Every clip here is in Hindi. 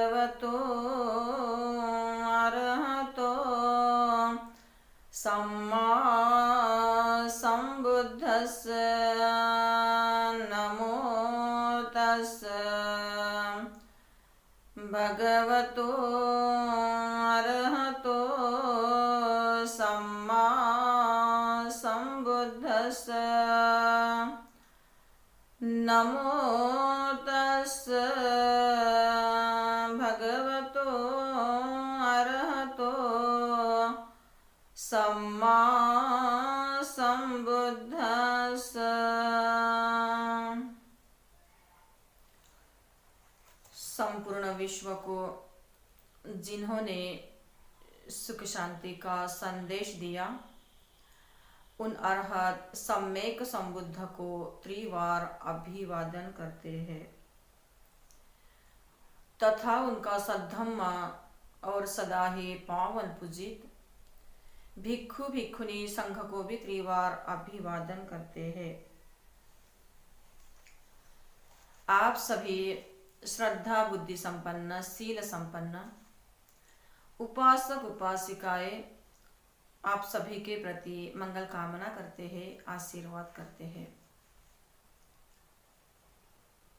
भगवतो अरहतो सम्मा सम्बुद्धस्य नमो तस्स भगवतो अरहतो सम्मा सम्बुद्धस्य नमो तस्स भगवतो अरहतो सम्मा सम्बुद्धस्य। संपूर्ण विश्व को जिन्होंने सुख शांति का संदेश दिया, उन अरहत सम्यक संबुद्ध को त्रिवार अभिवादन करते हैं तथा उनका सद्धम्मा और सदा ही पावन पूजित भिक्षु भिक्षुनी संघ को भी त्रिवार अभिवादन करते हैं। आप सभी श्रद्धा बुद्धि संपन्न शील संपन्न उपासक उपासिकाएं आप सभी के प्रति मंगल कामना करते हैं, आशीर्वाद करते हैं।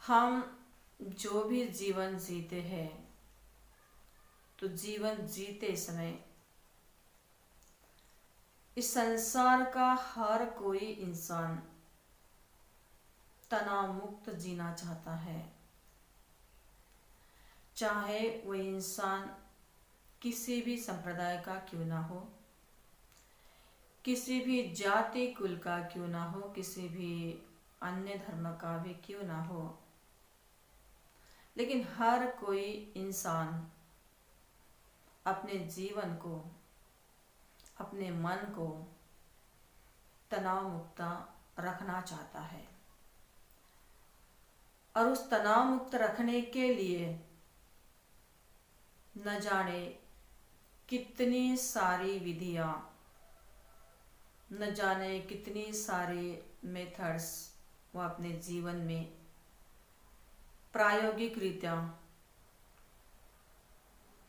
हम जो भी जीवन जीते हैं तो जीवन जीते समय इस संसार का हर कोई इंसान तनाव मुक्त जीना चाहता है, चाहे वह इंसान किसी भी संप्रदाय का क्यों ना हो, किसी भी जाति कुल का क्यों ना हो, किसी भी अन्य धर्म का भी क्यों ना हो, लेकिन हर कोई इंसान अपने जीवन को, अपने मन को तनाव मुक्त रखना चाहता है। और उस तनाव मुक्त रखने के लिए न जाने कितनी सारी विधियां, न जाने कितनी सारे मेथड्स वो अपने जीवन में प्रायोगिक रीत्या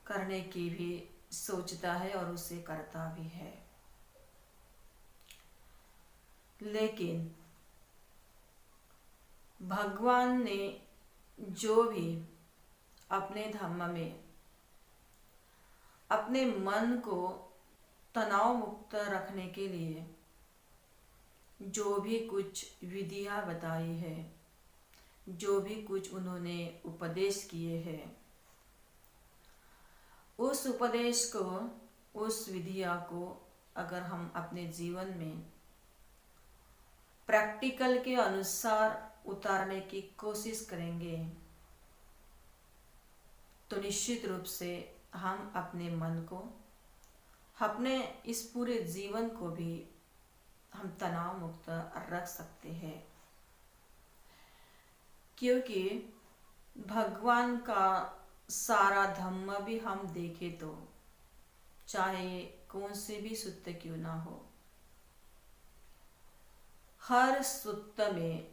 करने की भी सोचता है और उसे करता भी है। लेकिन भगवान ने जो भी अपने धम्म में अपने मन को तनाव मुक्त रखने के लिए जो भी कुछ विधियां बताई है, जो भी कुछ उन्होंने उपदेश किए हैं, उस उपदेश को, उस विधियां को अगर हम अपने जीवन में प्रैक्टिकल के अनुसार उतारने की कोशिश करेंगे तो निश्चित रूप से हम अपने मन को, अपने इस पूरे जीवन को भी हम तनाव मुक्त रख सकते हैं। क्योंकि भगवान का सारा धम्म भी हम देखें तो चाहे कौन से भी सूत्र क्यों ना हो, हर सूत्र में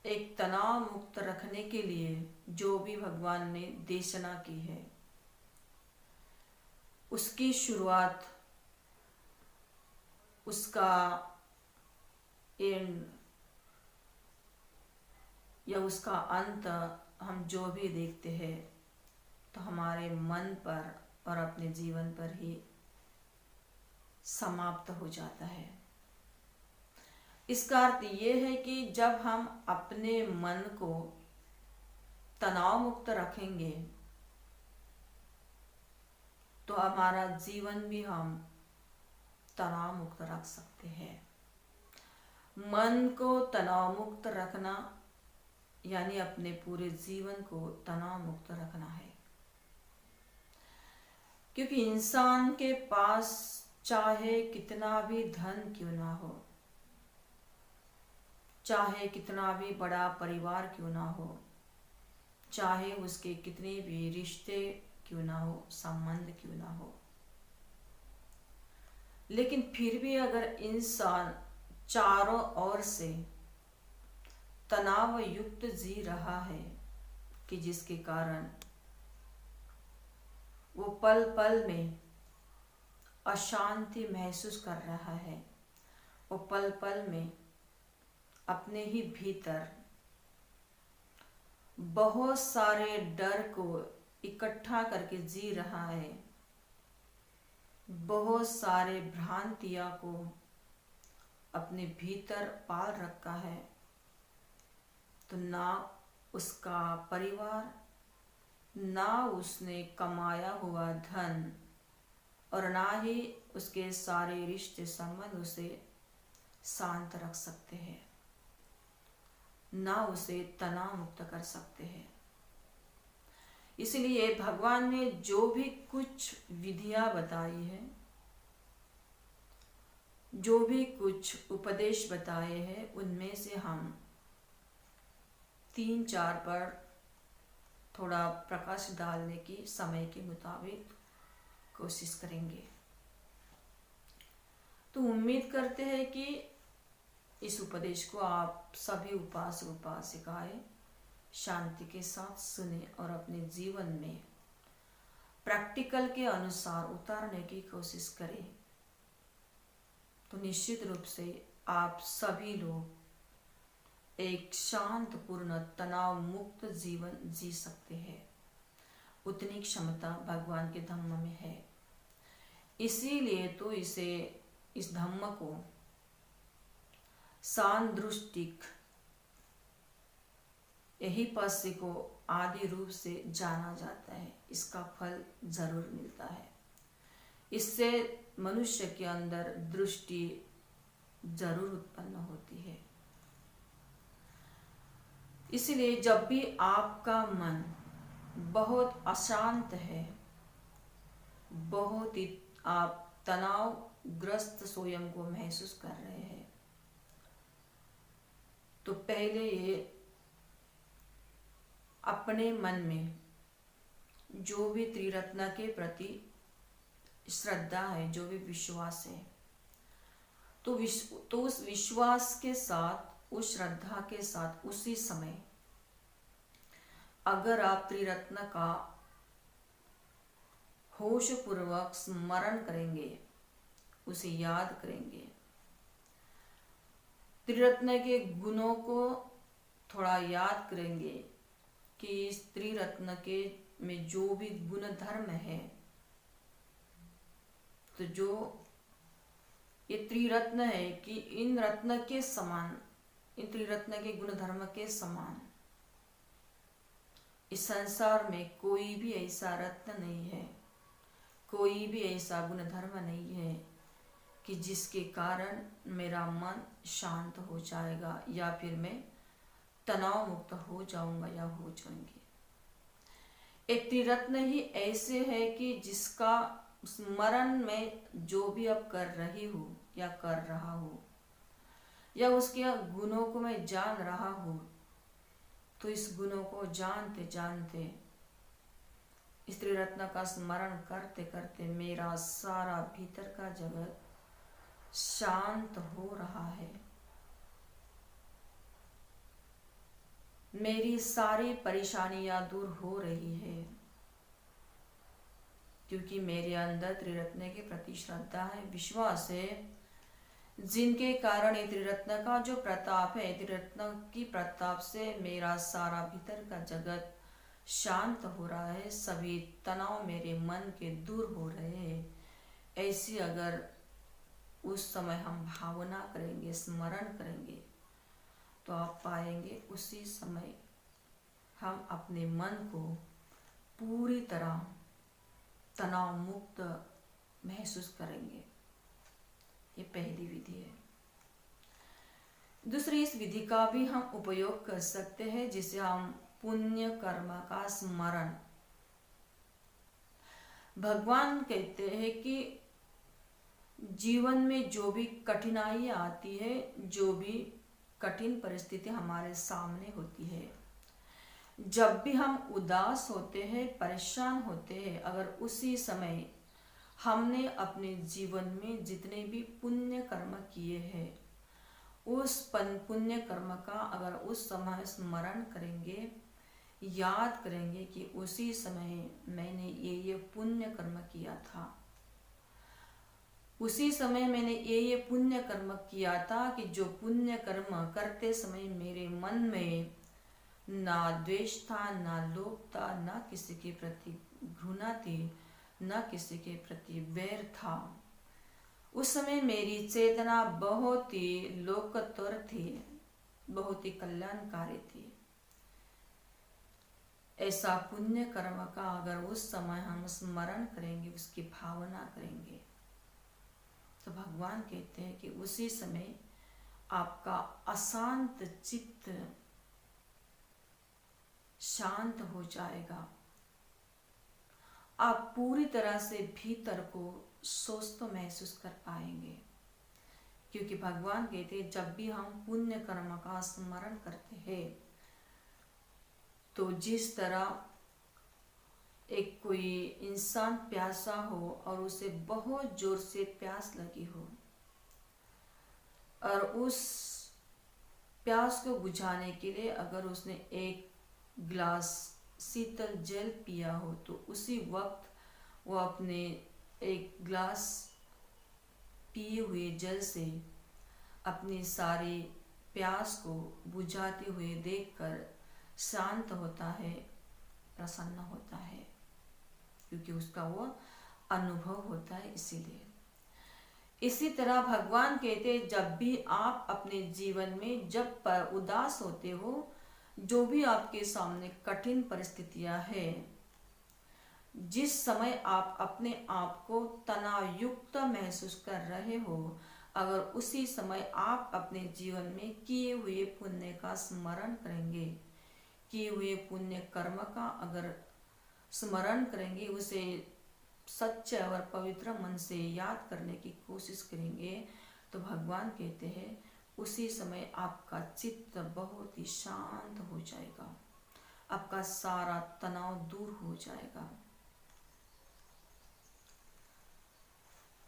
एक तनाव मुक्त रखने के लिए जो भी भगवान ने देशना की है, उसकी शुरुआत, उसका एंड या उसका अंत हम जो भी देखते हैं तो हमारे मन पर और अपने जीवन पर ही समाप्त हो जाता है। इसका अर्थ ये है कि जब हम अपने मन को तनाव मुक्त रखेंगे तो हमारा जीवन भी हम तनाव मुक्त रख सकते हैं। मन को तनाव मुक्त रखना यानी अपने पूरे जीवन को तनाव मुक्त रखना है। क्योंकि इंसान के पास चाहे कितना भी धन क्यों ना हो, चाहे कितना भी बड़ा परिवार क्यों ना हो, चाहे उसके कितने भी रिश्ते क्यों ना हो, संबंध क्यों ना हो, लेकिन फिर भी अगर इंसान चारों ओर से तनाव युक्त जी रहा है कि जिसके कारण वो पल पल में अशांति महसूस कर रहा है, वो पल पल में अपने ही भीतर बहुत सारे डर को इकट्ठा करके जी रहा है, बहुत सारे भ्रांतियां को अपने भीतर पाल रखा है। तो ना उसका परिवार, ना उसने कमाया हुआ धन और ना ही उसके सारे रिश्ते संबंध उसे शांत रख सकते हैं, ना उसे तनाव मुक्त कर सकते हैं। इसलिए भगवान ने जो भी कुछ विधियां बताई है, जो भी कुछ उपदेश बताए हैं, उनमें से हम 3-4 पर थोड़ा प्रकाश डालने की समय के मुताबिक कोशिश करेंगे। तो उम्मीद करते हैं कि इस उपदेश को आप सभी उपासक उपासिकाएं शांति के साथ सुने और अपने जीवन में प्रैक्टिकल के अनुसार उतारने की कोशिश करें। तो निश्चित रूप से आप सभी लोग एक शांतपूर्ण तनाव मुक्त जीवन जी सकते हैं। उतनी क्षमता भगवान के धम्म में है। इसीलिए तो इस धम्म को सांदृष्टिक यही पश्य को आदि रूप से जाना जाता है। इसका फल जरूर मिलता है। इससे मनुष्य के अंदर दृष्टि जरूर उत्पन्न होती है। इसलिए जब भी आपका मन बहुत अशांत है, बहुत ही आप तनावग्रस्त स्वयं को महसूस कर रहे हैं, तो पहले ये अपने मन में जो भी त्रिरत्न के प्रति श्रद्धा है, जो भी विश्वास है, तो उस विश्वास के साथ, उस श्रद्धा के साथ उसी समय अगर आप त्रिरत्न का होश पूर्वक स्मरण करेंगे, उसे याद करेंगे, त्रिरत्न के गुणों को थोड़ा याद करेंगे कि इस त्रिरत्न के में जो भी गुण धर्म है, तो जो ये त्रिरत्न है कि इन रत्न के समान, इन त्रिरत्न के गुण धर्म के समान इस संसार में कोई भी ऐसा रत्न नहीं है, कोई भी ऐसा गुण धर्म नहीं है कि जिसके कारण मेरा मन शांत हो जाएगा या फिर मैं तनाव मुक्त हो जाऊंगा या हो जाऊंगी। एक त्रिरत्न ही ऐसे है कि जिसका स्मरण में जो भी अब कर रही हूँ या कर रहा हूँ या उसके गुणों को मैं जान रहा हूँ, तो इस गुणों को जानते जानते इस त्रिरत्न का स्मरण करते करते मेरा सारा भीतर का जगत शांत हो रहा है। मेरी सारी परेशानियां दूर हो रही है, क्योंकि मेरे अंदर त्रिरत्न के प्रति श्रद्धा है, विश्वास है, जिनके कारण ये त्रिरत्न का जो प्रताप है, त्रिरत्न की प्रताप से मेरा सारा भीतर का जगत शांत हो रहा है, सभी तनाव मेरे मन के दूर हो रहे हैं। ऐसी अगर उस समय हम भावना करेंगे, स्मरण करेंगे, तो आप पाएंगे उसी समय हम अपने मन को पूरी तरह तनाव मुक्त महसूस करेंगे। ये पहली विधि है। दूसरी, इस विधि का भी हम उपयोग कर सकते हैं, जिसे हम पुण्य कर्म का स्मरण। भगवान कहते हैं कि जीवन में जो भी कठिनाइयां आती है, जो भी कठिन परिस्थिति हमारे सामने होती है, जब भी हम उदास होते हैं, परेशान होते हैं, अगर उसी समय हमने अपने जीवन में जितने भी पुण्य कर्म किए हैं, उस पुण्य कर्म का अगर उस समय स्मरण करेंगे, याद करेंगे कि उसी समय मैंने ये पुण्य कर्म किया था, उसी समय मैंने ये पुण्य कर्म किया था कि जो पुण्य कर्म करते समय मेरे मन में ना द्वेष था, ना लोभ था, ना किसी के प्रति घृणा थी, ना किसी के प्रति वैर था। उस समय मेरी चेतना बहुत ही लोकोत्तर थी, बहुत ही कल्याणकारी थी। ऐसा पुण्य कर्म का अगर उस समय हम स्मरण करेंगे, उसकी भावना करेंगे, तो भगवान कहते हैं कि उसी समय आपका अशांत चित्त शांत हो जाएगा। आप पूरी तरह से भीतर को स्वस्थ महसूस कर पाएंगे, क्योंकि भगवान कहते हैं जब भी हम पुण्य कर्म का स्मरण करते हैं तो जिस तरह एक कोई इंसान प्यासा हो और उसे बहुत जोर से प्यास लगी हो और उस प्यास को बुझाने के लिए अगर उसने एक गिलास शीतल जल पिया हो तो उसी वक्त वो अपने एक गिलास पिए हुए जल से अपनी सारी प्यास को बुझाते हुए देखकर शांत होता है, प्रसन्न होता है, क्योंकि उसका वो अनुभव होता है। इसीलिए इसी तरह भगवान कहते हैं जब भी आप अपने जीवन में जब पर उदास होते हो, जो भी आपके सामने कठिन परिस्थितियां हैं, जिस समय आप अपने आप को तनाव युक्त महसूस कर रहे हो, अगर उसी समय आप अपने जीवन में किए हुए पुण्य का स्मरण करेंगे, किए हुए पुण्य कर्म का अगर स्मरण करेंगे, उसे सच्चे और पवित्र मन से याद करने की कोशिश करेंगे, तो भगवान कहते हैं उसी समय आपका चित्त बहुत ही शांत हो जाएगा, आपका सारा तनाव दूर हो जाएगा।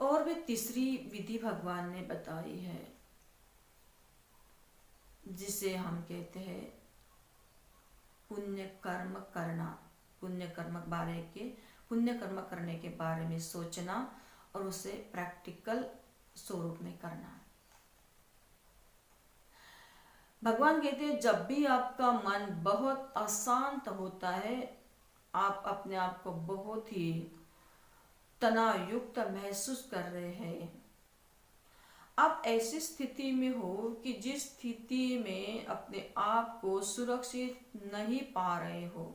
और भी तीसरी विधि भगवान ने बताई है, जिसे हम कहते हैं पुण्य कर्म करना, पुण्य कर्म करने के बारे में सोचना और उसे प्रैक्टिकल स्वरूप में करना। भगवान कहते हैं जब भी आपका मन बहुत अशांत होता है, आप अपने आप को बहुत ही तनाव युक्त महसूस कर रहे हैं, आप ऐसी स्थिति में हो कि जिस स्थिति में अपने आप को सुरक्षित नहीं पा रहे हो,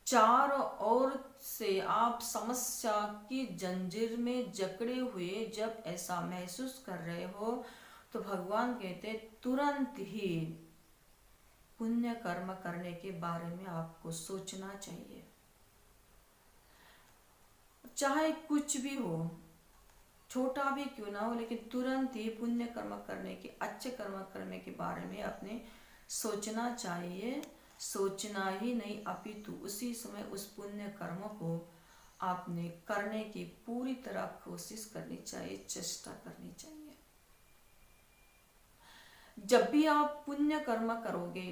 चारों ओर से आप समस्या की जंजीर में जकड़े हुए जब ऐसा महसूस कर रहे हो, तो भगवान कहते तुरंत ही पुण्य कर्म करने के बारे में आपको सोचना चाहिए। चाहे कुछ भी हो, छोटा भी क्यों ना हो, लेकिन तुरंत ही पुण्य कर्म करने के, अच्छे कर्म करने के बारे में अपने सोचना चाहिए। सोचना ही नहीं, अपितु उसी समय उस पुण्य कर्म को आपने करने की पूरी तरह कोशिश करनी चाहिए, चेष्टा करनी चाहिए। जब भी आप पुण्य कर्म करोगे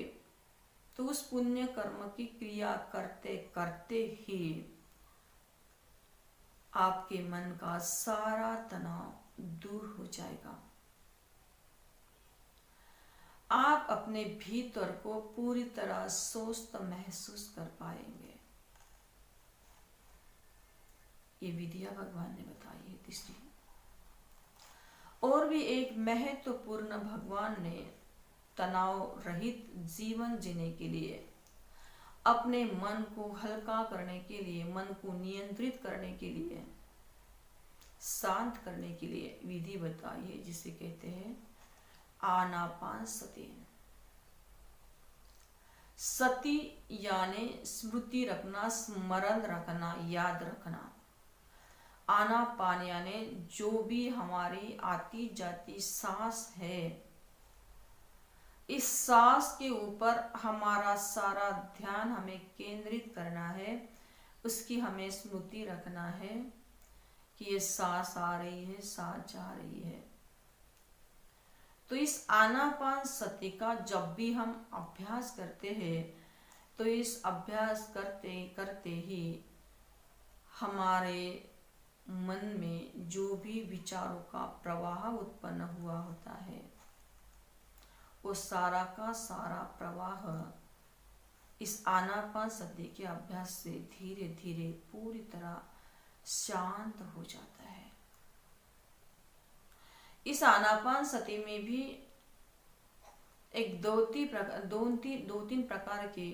तो उस पुण्य कर्म की क्रिया करते करते ही आपके मन का सारा तनाव दूर हो जाएगा। आप अपने भीतर को पूरी तरह स्वस्थ महसूस कर पाएंगे। ये विधियां भगवान ने बताई है तीसरी। और भी एक महत्वपूर्ण भगवान ने तनाव रहित जीवन जीने के लिए, अपने मन को हल्का करने के लिए, मन को नियंत्रित करने के लिए, शांत करने के लिए विधि बताई है, जिसे कहते हैं आनापान सती। सती यानी स्मृति रखना, स्मरण रखना, याद रखना। आनापान यानी जो भी हमारी आती जाती सांस है, इस सांस के ऊपर हमारा सारा ध्यान हमें केंद्रित करना है, उसकी हमें स्मृति रखना है कि ये सांस आ रही है, सांस जा रही है। तो इस आनापान सती का जब भी हम अभ्यास करते हैं तो इस अभ्यास करते करते ही हमारे मन में जो भी विचारों का प्रवाह उत्पन्न हुआ होता है, वो सारा का सारा प्रवाह इस आनापानसति के अभ्यास से धीरे धीरे पूरी तरह शांत हो जाता है। इस आनापानसति में भी एक दो तीन प्रकार की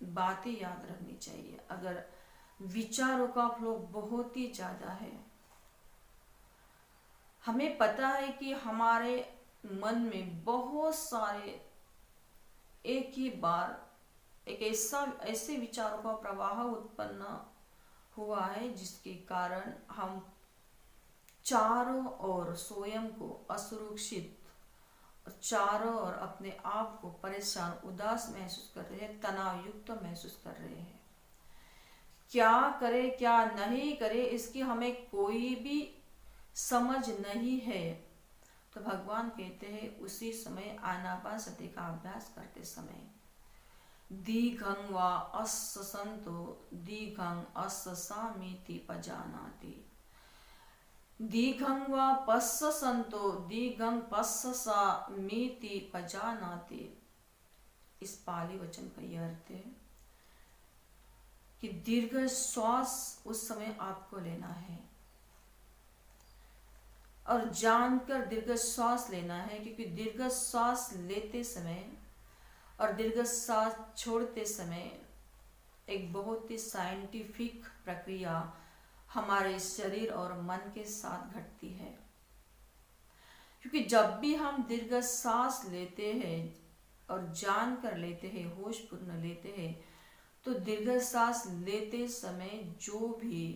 बातें याद रखनी चाहिए। अगर विचारों का फ्लो बहुत ही ज्यादा है, हमें पता है कि हमारे मन में बहुत सारे एक ही बार एक ऐसे विचारों का प्रवाह उत्पन्न हुआ है, जिसके कारण हम चारों ओर स्वयं को असुरक्षित, चारों ओर अपने आप को परेशान, उदास महसूस कर रहे हैं, तनाव युक्त महसूस कर रहे हैं। क्या करे क्या नहीं करे इसकी हमें कोई भी समझ नहीं है। तो भगवान कहते हैं उसी समय आनापानसति का अभ्यास करते समय दीघं वा अस्य संतो दीघं अस्य सामीति पजानाति, दीघं वा पश्य संतो दीघं पश्य सामीति पजानाति। इस पाली वचन का यह अर्थ है कि दीर्घ श्वास उस समय आपको लेना है और जानकर दीर्घ श्वास लेना है, क्योंकि दीर्घ श्वास लेते समय और दीर्घ श्वास छोड़ते समय एक बहुत ही साइंटिफिक प्रक्रिया हमारे शरीर और मन के साथ घटती है। क्योंकि जब भी हम दीर्घ सांस लेते हैं और जान कर लेते हैं, होश पूर्ण लेते हैं, तो दीर्घ सांस लेते समय जो भी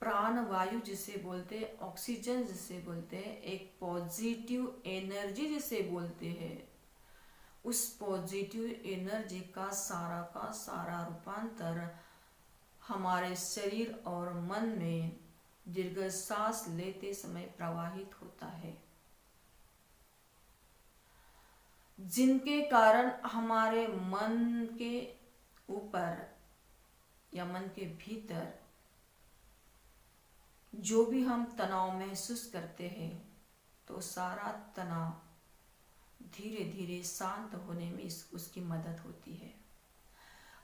प्राण वायु जिसे बोलते हैं, ऑक्सीजन जिसे बोलते हैं, एक पॉजिटिव एनर्जी जिसे बोलते हैं, उस पॉजिटिव एनर्जी का सारा रूपांतर हमारे शरीर और मन में दीर्घ सांस लेते समय प्रवाहित होता है, जिनके कारण हमारे मन के ऊपर या मन के भीतर जो भी हम तनाव महसूस करते हैं, तो सारा तनाव धीरे धीरे शांत होने में उसकी मदद होती है।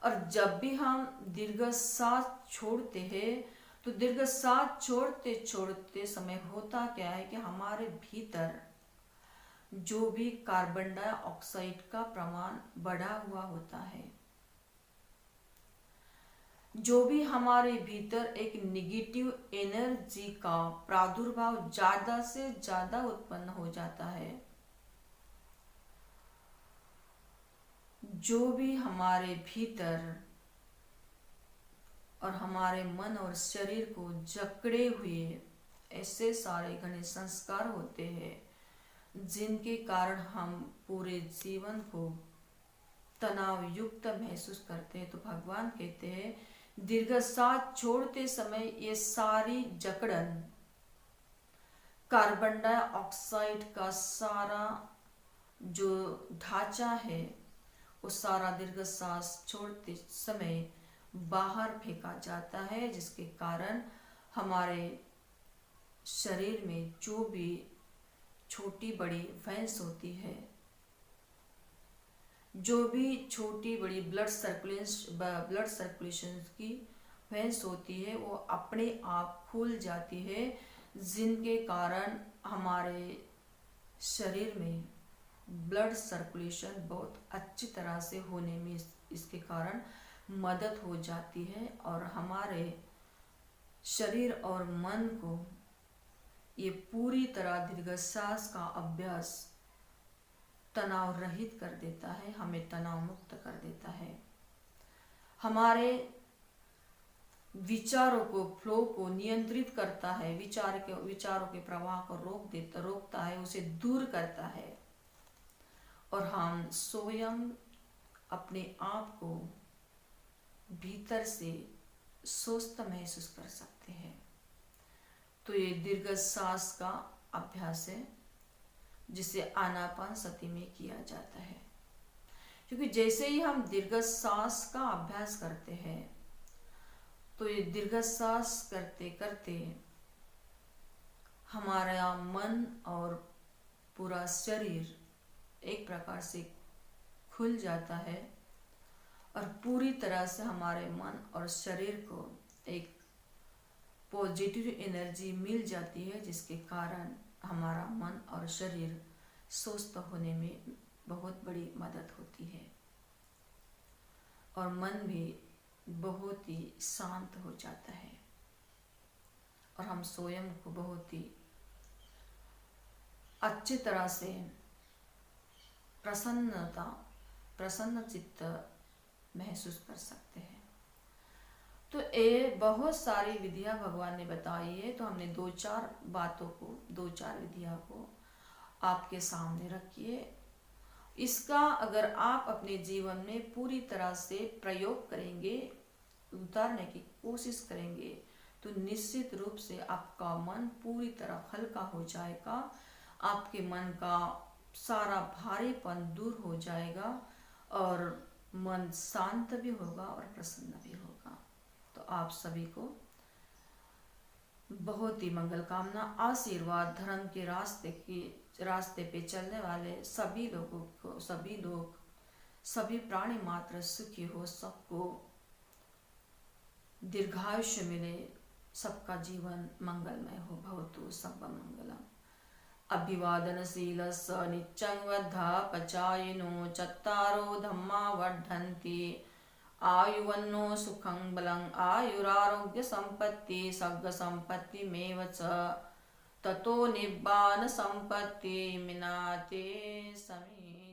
और जब भी हम दीर्घ सांस छोड़ते हैं, तो दीर्घ सांस छोड़ते छोड़ते समय होता क्या है कि हमारे भीतर जो भी कार्बन डाइऑक्साइड का प्रमाण बढ़ा हुआ होता है, जो भी हमारे भीतर एक निगेटिव एनर्जी का प्रादुर्भाव ज्यादा से ज्यादा उत्पन्न हो जाता है, जो भी हमारे भीतर और हमारे मन और शरीर को जकड़े हुए ऐसे सारे घने संस्कार होते हैं, जिनके कारण हम पूरे जीवन को तनाव युक्त महसूस करते हैं। तो भगवान कहते हैं दीर्घ सांस छोड़ते समय ये सारी जकड़न, कार्बन डाइऑक्साइड का सारा जो ढांचा है, वो सारा दीर्घ सांस छोड़ते समय बाहर फेंका जाता है, जिसके कारण हमारे शरीर में जो भी छोटी बड़ी वेंस होती है, जो भी छोटी बड़ी ब्लड सर्कुलेशन की वेंस होती है, वो अपने आप खुल जाती है, जिनके कारण हमारे शरीर में ब्लड सर्कुलेशन बहुत अच्छी तरह से होने में इसके कारण मदद हो जाती है, और हमारे शरीर और मन को ये पूरी तरह दीर्घ सांस का अभ्यास तनाव रहित कर देता है, हमें तनाव मुक्त कर देता है, हमारे विचारों को फ्लो को नियंत्रित करता है, विचारों के प्रवाह को रोकता है, उसे दूर करता है, और हम स्वयं अपने आप को भीतर से स्वस्थ महसूस कर सकते हैं। तो ये दीर्घ सांस का अभ्यास है, जिसे आनापानसति में किया जाता है। क्योंकि जैसे ही हम दीर्घ सांस का अभ्यास करते हैं तो ये दीर्घ सांस करते करते हमारा मन और पूरा शरीर एक प्रकार से खुल जाता है और पूरी तरह से हमारे मन और शरीर को एक पॉजिटिव एनर्जी मिल जाती है, जिसके कारण हमारा मन और शरीर स्वस्थ होने में बहुत बड़ी मदद होती है और मन भी बहुत ही शांत हो जाता है और हम स्वयं को बहुत ही अच्छी तरह से प्रसन्न चित्त महसूस कर सकते हैं। तो ये बहुत सारी विधियां भगवान ने बताई है, तो हमने दो चार विधियां को आपके सामने रखिए। इसका अगर आप अपने जीवन में पूरी तरह से प्रयोग करेंगे, उतारने की कोशिश करेंगे, तो निश्चित रूप से आपका मन पूरी तरह हल्का हो जाएगा, आपके मन का सारा भारीपन दूर हो जाएगा और मन शांत भी होगा और प्रसन्न भी होगा। तो आप सभी को बहुत ही मंगल कामना, आशीर्वाद। धर्म के रास्ते पे चलने वाले सभी लोगों को, सभी प्राणी मात्र सुखी हो, सबको दीर्घायुष्य मिले, सबका जीवन मंगलमय हो। भवतु सर्वं मंगलम्। अभिवादनशीलस्स नित्यं वर्धपचायिनो चत्तारो धम्मा वर्धन्ति आयुवन्नो सुखं बलं आयुरारोग्य संपत्ति सर्ग संपत्ति मेव च ततो निब्बान संपत्ति मिनाते समी।